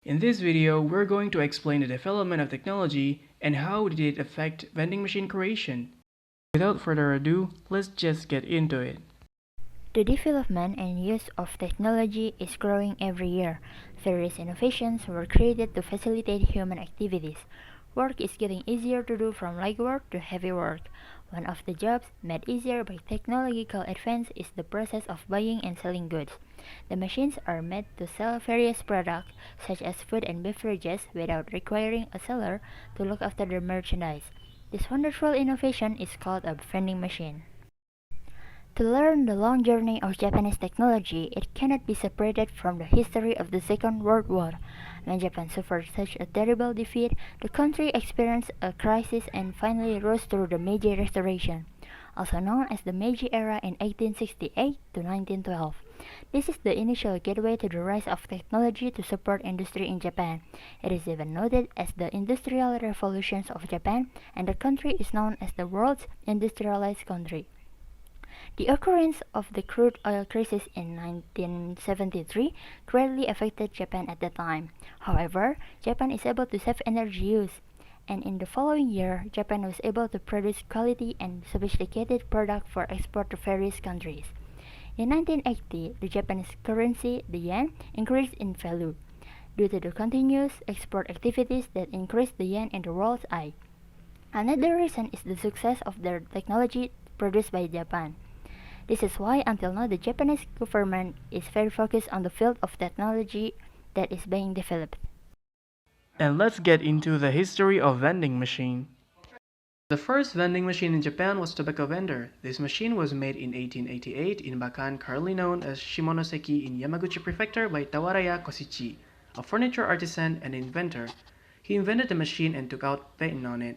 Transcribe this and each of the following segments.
In this video, we're going to explain the development of technology and how did it affect vending machine creation. Without further ado, let's just get into it. The development and use of technology is growing every year. Various innovations were created to facilitate human activities. Work is getting easier to do, from light work to heavy work. One of the jobs made easier by technological advance is the process of buying and selling goods. The machines are made to sell various products, such as food and beverages, without requiring a seller to look after the merchandise. This wonderful innovation is called a vending machine. To learn the long journey of Japanese technology, it cannot be separated from the history of the Second World War. When Japan suffered such a terrible defeat, the country experienced a crisis and finally rose through the Meiji Restoration, also known as the Meiji era in 1868 to 1912. This is the initial gateway to the rise of technology to support industry in Japan. It is even noted as the Industrial Revolutions of Japan, and the country is known as the world's industrialized country. The occurrence of the crude oil crisis in 1973 greatly affected Japan at the time. However, Japan is able to save energy use, and in the following year, Japan was able to produce quality and sophisticated products for export to various countries. In 1980, the Japanese currency, the yen, increased in value due to the continuous export activities that increased the yen in the world's eye. Another reason is the success of their technology produced by Japan. This is why until now the Japanese government is very focused on the field of technology that is being developed. And let's get into the history of vending machine. The first vending machine in Japan was tobacco vendor. This machine was made in 1888 in Bakan, currently known as Shimonoseki in Yamaguchi Prefecture, by Tawaraya Koshichi, a furniture artisan and inventor. He invented the machine and took out patent on it.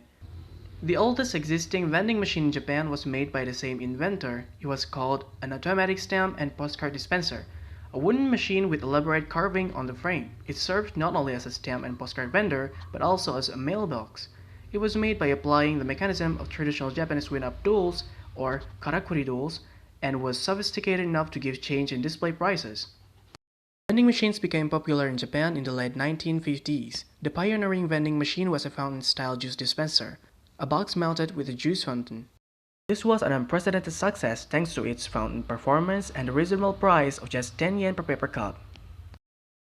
The oldest existing vending machine in Japan was made by the same inventor. It was called an automatic stamp and postcard dispenser, a wooden machine with elaborate carving on the frame. It served not only as a stamp and postcard vendor, but also as a mailbox. It was made by applying the mechanism of traditional Japanese win-up duels, or karakuri duels, and was sophisticated enough to give change and display prices. Vending machines became popular in Japan in the late 1950s. The pioneering vending machine was a fountain-style juice dispenser, a box mounted with a juice fountain. This was an unprecedented success thanks to its fountain performance and the reasonable price of just 10 yen per paper cup.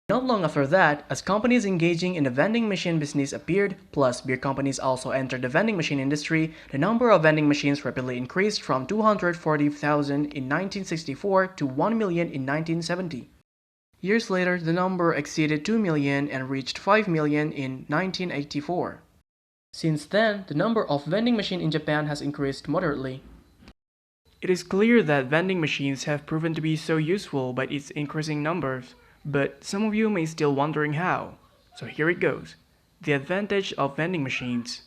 Not long after that, as companies engaging in the vending machine business appeared, plus beer companies also entered the vending machine industry, the number of vending machines rapidly increased from 240,000 in 1964 to 1 million in 1970. Years later, the number exceeded 2 million and reached 5 million in 1984. Since then, the number of vending machines in Japan has increased moderately. It is clear that vending machines have proven to be so useful by its increasing numbers, but some of you may still wondering how. So here it goes. The advantage of vending machines.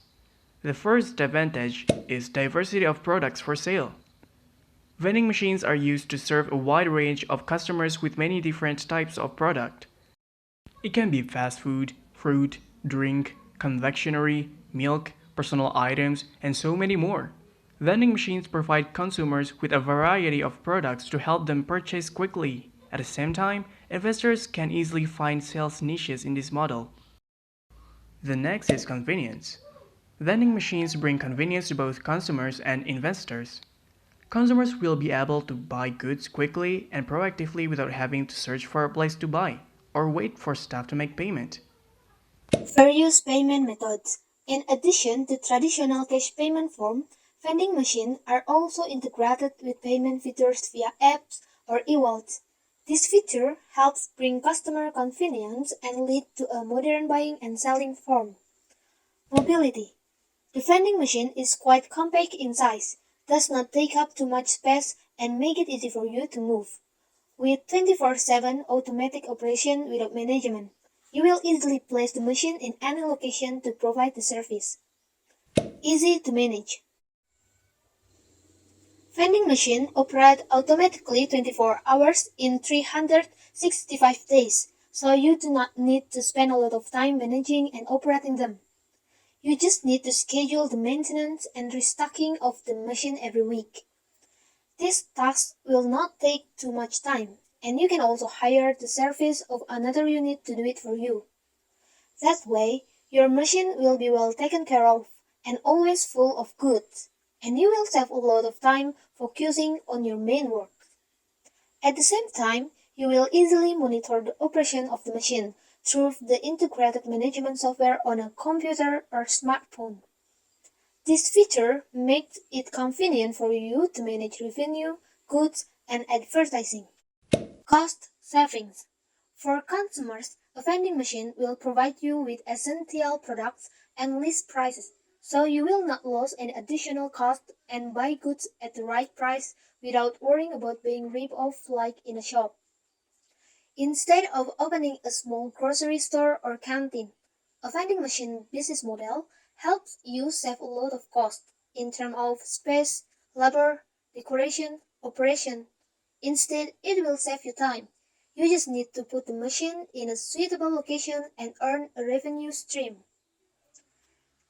The first advantage is diversity of products for sale. Vending machines are used to serve a wide range of customers with many different types of product. It can be fast food, fruit, drink, confectionery, milk, personal items, and so many more. Vending machines provide consumers with a variety of products to help them purchase quickly. At the same time, investors can easily find sales niches in this model. The next is convenience. Vending machines bring convenience to both consumers and investors. Consumers will be able to buy goods quickly and proactively without having to search for a place to buy or wait for staff to make payment. Various payment methods. In addition to traditional cash payment form, vending machines are also integrated with payment features via apps or e-wallets. This feature helps bring customer convenience and lead to a modern buying and selling form. Mobility. The vending machine is quite compact in size, does not take up too much space, and make it easy for you to move. With 24/7 automatic operation without management, you will easily place the machine in any location to provide the service. Easy to manage. Vending machine operate automatically 24 hours in 365 days, so you do not need to spend a lot of time managing and operating them. You just need to schedule the maintenance and restocking of the machine every week. This task will not take too much time, and you can also hire the service of another unit to do it for you. That way, your machine will be well taken care of and always full of goods, and you will save a lot of time focusing on your main work. At the same time, you will easily monitor the operation of the machine through the integrated management software on a computer or smartphone. This feature makes it convenient for you to manage revenue, goods, and advertising. Cost savings. For consumers, a vending machine will provide you with essential products and list prices, so you will not lose any additional cost and buy goods at the right price without worrying about being ripped off like in a shop. Instead of opening a small grocery store or canteen, a vending machine business model helps you save a lot of cost in terms of space, labor, decoration, operation. Instead, it will save you time. You just need to put the machine in a suitable location and earn a revenue stream.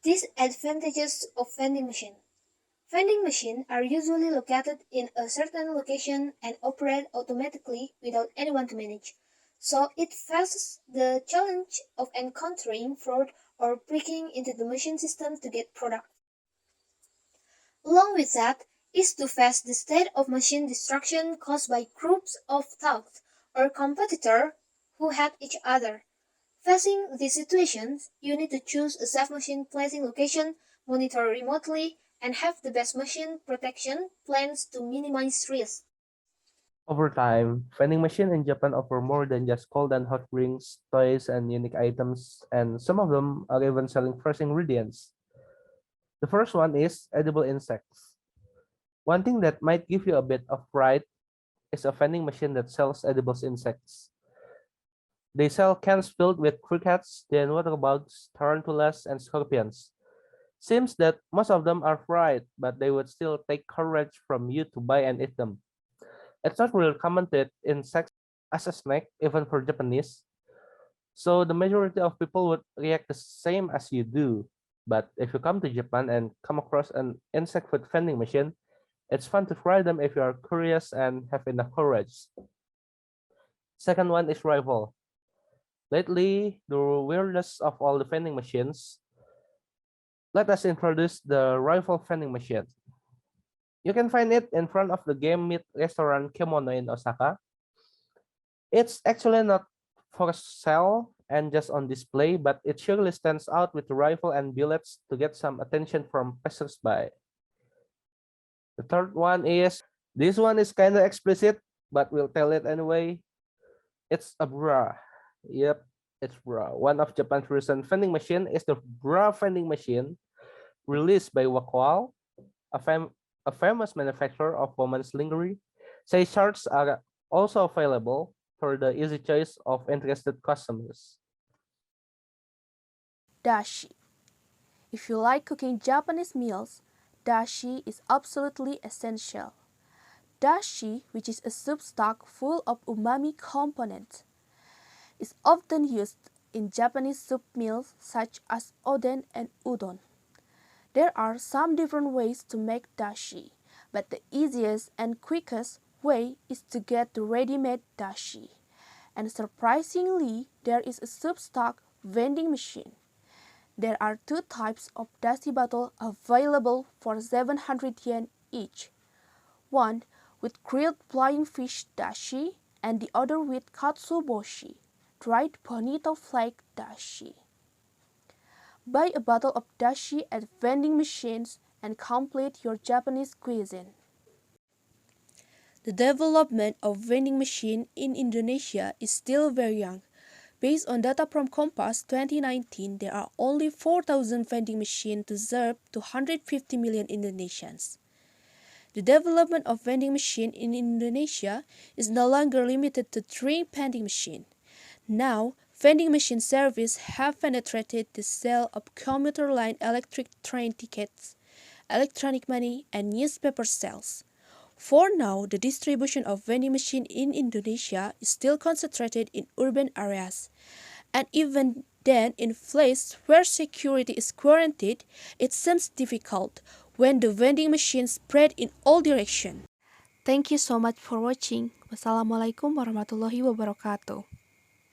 Disadvantages of vending machine. Vending machines are usually located in a certain location and operate automatically without anyone to manage, so it faces the challenge of encountering fraud or breaking into the machine system to get product. Along with that is to face the state of machine destruction caused by groups of thugs or competitors who hate each other. Facing these situations, you need to choose a safe machine placing location, monitor remotely, and have the best machine protection plans to minimize risk. Over time, vending machines in Japan offer more than just cold and hot drinks, toys, and unique items, and some of them are even selling fresh ingredients. The first one is edible insects. One thing that might give you a bit of fright is a vending machine that sells edible insects. They sell cans filled with crickets, then water bugs, tarantulas, and scorpions. Seems that most of them are fried, but they would still take courage from you to buy and eat them. It's not really common to eat insects as a snack, even for Japanese. So the majority of people would react the same as you do. But if you come to Japan and come across an insect food vending machine, it's fun to try them if you are curious and have enough courage. Second one is rival. Lately, the weirdness of all the vending machines, let us introduce the rifle vending machine. You can find it in front of the game meat restaurant Kemono in Osaka. It's actually not for sale and just on display, but it surely stands out with the rifle and bullets to get some attention from passersby. The third one is, this one is kind of explicit, but we'll tell it anyway. It's a bra. Yep, it's bra. One of Japan's recent vending machine is the bra vending machine released by Wakwal, a famous manufacturer of women's lingerie. Size charts are also available for the easy choice of interested customers. Dashi. If you like cooking Japanese meals, dashi is absolutely essential. Dashi, which is a soup stock full of umami components, is often used in Japanese soup meals such as oden and udon. There are some different ways to make dashi, but the easiest and quickest way is to get the ready-made dashi. And surprisingly, there is a soup stock vending machine. There are two types of dashi bottle available for 700 yen each. One with grilled flying fish dashi and the other with katsuboshi, dried bonito flake dashi. Buy a bottle of dashi at vending machines and complete your Japanese cuisine. The development of vending machine in Indonesia is still very young. Based on data from Compass 2019, there are only 4,000 vending machines to serve 250 million Indonesians. The development of vending machine in Indonesia is no longer limited to drink vending machine. Now, vending machine service have penetrated the sale of commuter line electric train tickets, electronic money, and newspaper sales. For now, the distribution of vending machine in Indonesia is still concentrated in urban areas. And even then, in places where security is guaranteed, it seems difficult when the vending machines spread in all directions. Thank you so much for watching. Wassalamualaikum warahmatullahi wabarakatuh.